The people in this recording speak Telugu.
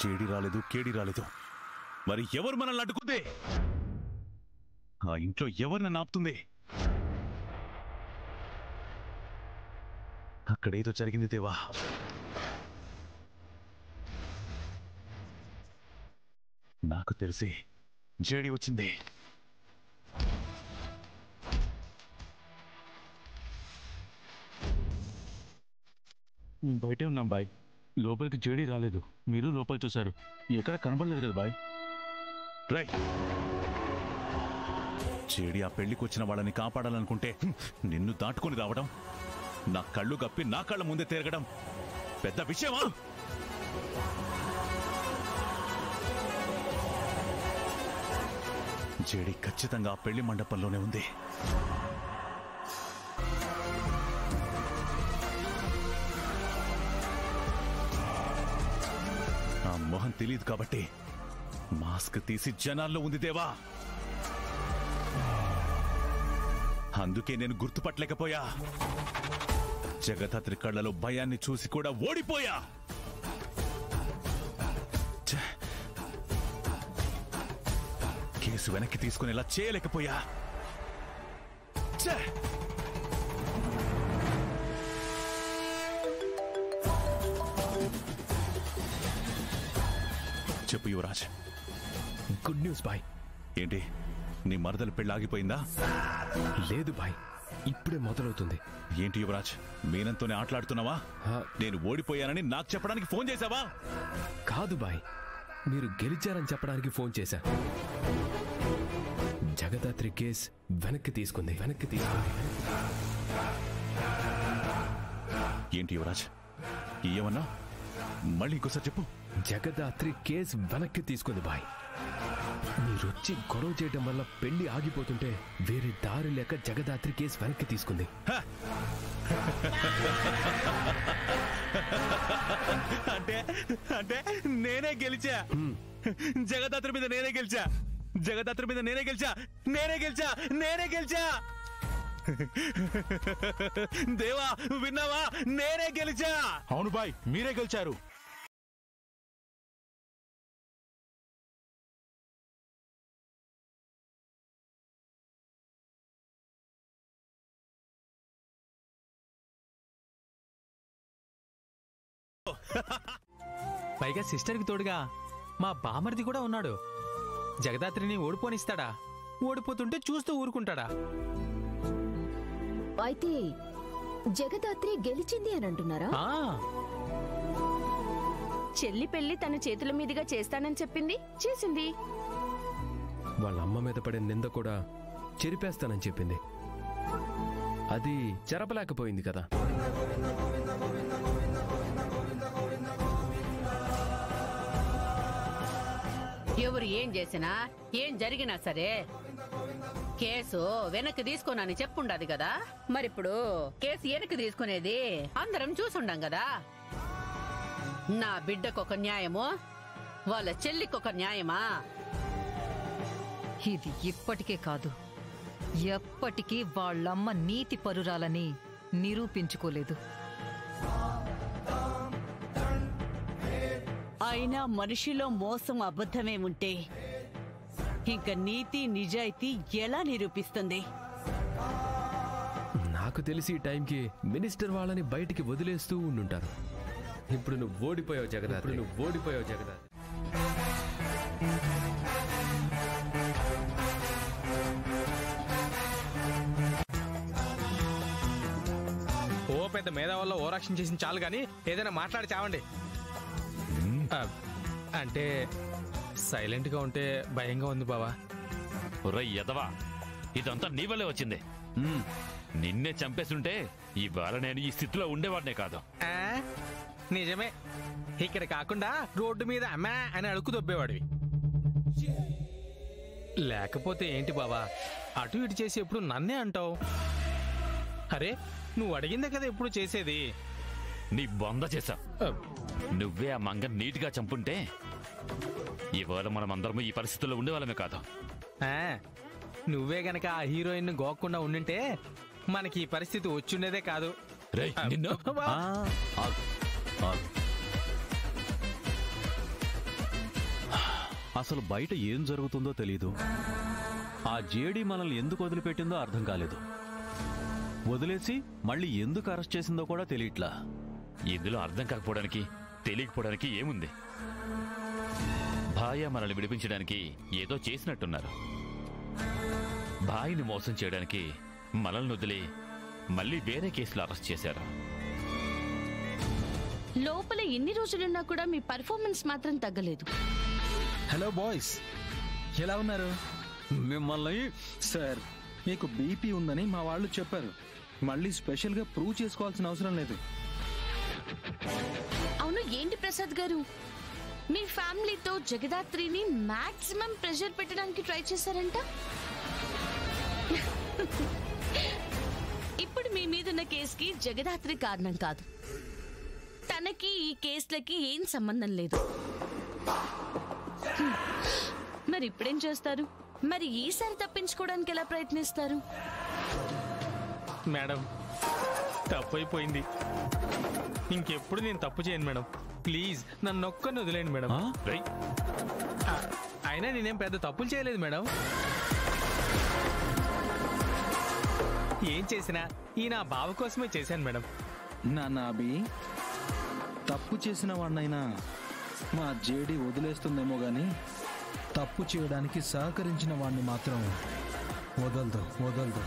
జేడి రాలేదు, కేడి రాలేదు. మరి ఎవరు మనల్ని అడ్డుకుంది? ఆ ఇంట్లో ఎవరు నన్ను ఆపుతుంది? అక్కడేదో జరిగింది దేవా. నాకు తెలిసి జేడి వచ్చింది. బయటే ఉన్నాం బాయ్. లోపలికి జేడీ రాలేదు. మీరు లోపల చూశారు. ఎక్కడ కనబడలేదు కదా బాయ్. రై, జేడి ఆ పెళ్లికి వచ్చిన వాళ్ళని కాపాడాలనుకుంటే నిన్ను దాటుకొని రావడం, నా కళ్ళు గప్పి నా కళ్ళ ముందే తిరగడం పెద్ద విషయమా? జేడి ఖచ్చితంగా ఆ పెళ్లి మండపంలోనే ఉంది. ఆ మొహం తెలియదు కాబట్టి మాస్క్ తీసి జనాల్లో ఉంది దేవా. అందుకే నేను గుర్తుపట్టలేకపోయా. జగదాత్రి కళ్ళలో భయాన్ని చూసి కూడా ఓడిపోయా. కేసు వెనక్కి తీసుకునేలా చేయలేకపోయా. చెప్పు యువరాజ్. Good news bye. ఏంటి, నీ మరదల పెళ్లి ఆగిపోయిందా? లేదు బాయ్, ఇప్పుడే మొదలవుతుంది. ఏంటి యువరాజ్, మీనంతోనే ఆటలాడుతున్నావా? నేను ఓడిపోయానని నాకు చెప్పడానికి ఫోన్ చేశావా? కాదు బాయ్, మీరు గెలిచారని చెప్పడానికి ఫోన్ చేశా. జగదాత్రి కేస్ వెనక్కి తీసుకుంది. ఏంటి యువరాజ్, ఏమన్నా? మళ్ళీ ఇంకోసారి చెప్పు. జగదాత్రి కేస్ వెనక్కి తీసుకుంది బాయ్. మీరొచ్చి గొడవ చేయడం వల్ల పెళ్లి ఆగిపోతుంటే వేరే దారి లేక జగదాత్రి కేసు వెనక్కి తీసుకుంది. అంటే అంటే నేనే గెలిచా. జగదాత్రి మీద నేనే గెలిచా. జగదాత్రి మీద నేనే గెలిచా. నేనే గెలిచా. దేవా, విన్నావా? నేనే గెలిచా. అవును బాయ్, మీరే గెలిచారు. పైగా సిస్టర్కి తోడుగా మా బామర్ది కూడా ఉన్నాడు. జగదాత్రిని ఓడిపోనిస్తాడా? ఓడిపోతుంటే చూస్తూ ఊరుకుంటాడా? అయితే జగదాత్రి గెలిచింది అని అంటున్నారా? చెల్లి పెళ్లి తన చేతుల మీదుగా చేస్తానని చెప్పింది, చేసింది. వాళ్ళ అమ్మ మీద పడే నింద కూడా చెరిపేస్తానని చెప్పింది. అది చెరపలేకపోయింది కదా. ఎవరు ఏం చేసినా, ఏం జరిగినా సరే కేసు వెనక్కి తీసుకోనని చెప్పుండదు కదా. మరిప్పుడు కేసు వెనక్కి తీసుకునేది అందరం చూసుండం కదా. నా బిడ్డకొక న్యాయము, వాళ్ళ చెల్లికొక న్యాయమా? ఇది ఇప్పటికే కాదు, ఎప్పటికీ వాళ్ళమ్మ నీతి పరురాలని నిరూపించుకోలేదు. అయినా మనిషిలో మోసం, అబద్ధమే ఉంటే ఇంక నీతి నిజాయితీ ఎలా నిరూపిస్తుంది? నాకు తెలిసి ఈ టైంకి మినిస్టర్ వాళ్ళని బయటికి వదిలేస్తూ ఉండుంటారు. ఇప్పుడు నువ్వు ఓడిపోయావు జగదాత్రి. ఓ పెద్ద మేధావుల్లో ఓరాక్షన్ చేసిన చాలు గాని ఏదైనా మాట్లాడి చావండి. అంటే సైలెంట్ గా ఉంటే భయంగా ఉంది బావా. ఒరేయ్ యదవా, ఇదంతా నీ వల్లే వచ్చింది. నిన్నే చంపేస్తుంటే ఇవాళ నేను ఈ స్థితిలో ఉండేవాడినే కాదు. నిజమే, ఇక్కడ కాకుండా రోడ్డు మీద అమ్మా అని అడుక్కు దొబ్బేవాడివి. లేకపోతే ఏంటి బావా, అటు ఇటు చేసి ఎప్పుడు నన్నే అంటావు? అరే, నువ్వు అడిగిందే కదా ఎప్పుడు చేసేది. నీ బొంద చేశా. నువ్వే ఆ మంగ నీట్గా చంపుంటే ఇవాళ మనం అందరము ఈ పరిస్థితుల్లో ఉండేవాళ్ళమే కాదు. నువ్వే గనక ఆ హీరోయిన్ గోక్కుండా ఉండింటే మనకి ఈ పరిస్థితి వచ్చుండేదే కాదు. అసలు బయట ఏం జరుగుతుందో తెలీదు. ఆ జేడీ మనల్ని ఎందుకు వదిలిపెట్టిందో అర్థం కాలేదు. వదిలేసి మళ్ళీ ఎందుకు అరెస్ట్ చేసిందో కూడా తెలియట్లా. ఇందులో అర్థం కాకపోవడానికి తెలియకపోవడానికి ఏముంది? భాయ మనల్ని విడిపించడానికి ఏదో చేసినట్టున్నారు. భాయిని మోసం చేయడానికి మనల్ని వదిలి మళ్ళీ వేరే కేసులో అరెస్ట్ చేశారు. లోపల ఎన్ని రోజులున్నా కూడా మీ పర్ఫార్మెన్స్ మాత్రం తగ్గలేదు. హలో బాయ్స్, ఎలా ఉన్నారు? మిమ్మల్ని సార్, మీకు బీపీ ఉందని మా వాళ్ళు చెప్పారు. మళ్ళీ స్పెషల్గా ప్రూవ్ చేసుకోవాల్సిన అవసరం లేదు. అవును, ఏంటి ప్రసాద్ గారు, మీ ఫ్యామిలీతో జగదాత్రిని మాక్సిమం ప్రెషర్ పెట్టడానికి ట్రై చేశారంట. ఇప్పుడు మీ మీదున్న కేసుకి జగదాత్రి కారణం కాదు. తనకి ఈ కేసులకి ఏం సంబంధం లేదు. మరి ఇప్పుడేం చేస్తారు? మరి ఈసారి తప్పించుకోవడానికి ఎలా ప్రయత్నిస్తారు? మేడం, తప్పైపోయింది. ఇంకెప్పుడు నేను తప్పు చేయను మేడం. ప్లీజ్ నన్ను ఒక్కరిని వదిలేండి మేడం. అయినా నేనేం పెద్ద తప్పులు చేయలేదు మేడం. ఏం చేసినా ఈ నా బావ కోసమే చేశాను మేడం. నా అభి, తప్పు చేసిన వాడినైనా మా జేడీ వదిలేస్తుందేమో గాని తప్పు చేయడానికి సహకరించిన వాడిని మాత్రం వదలదు.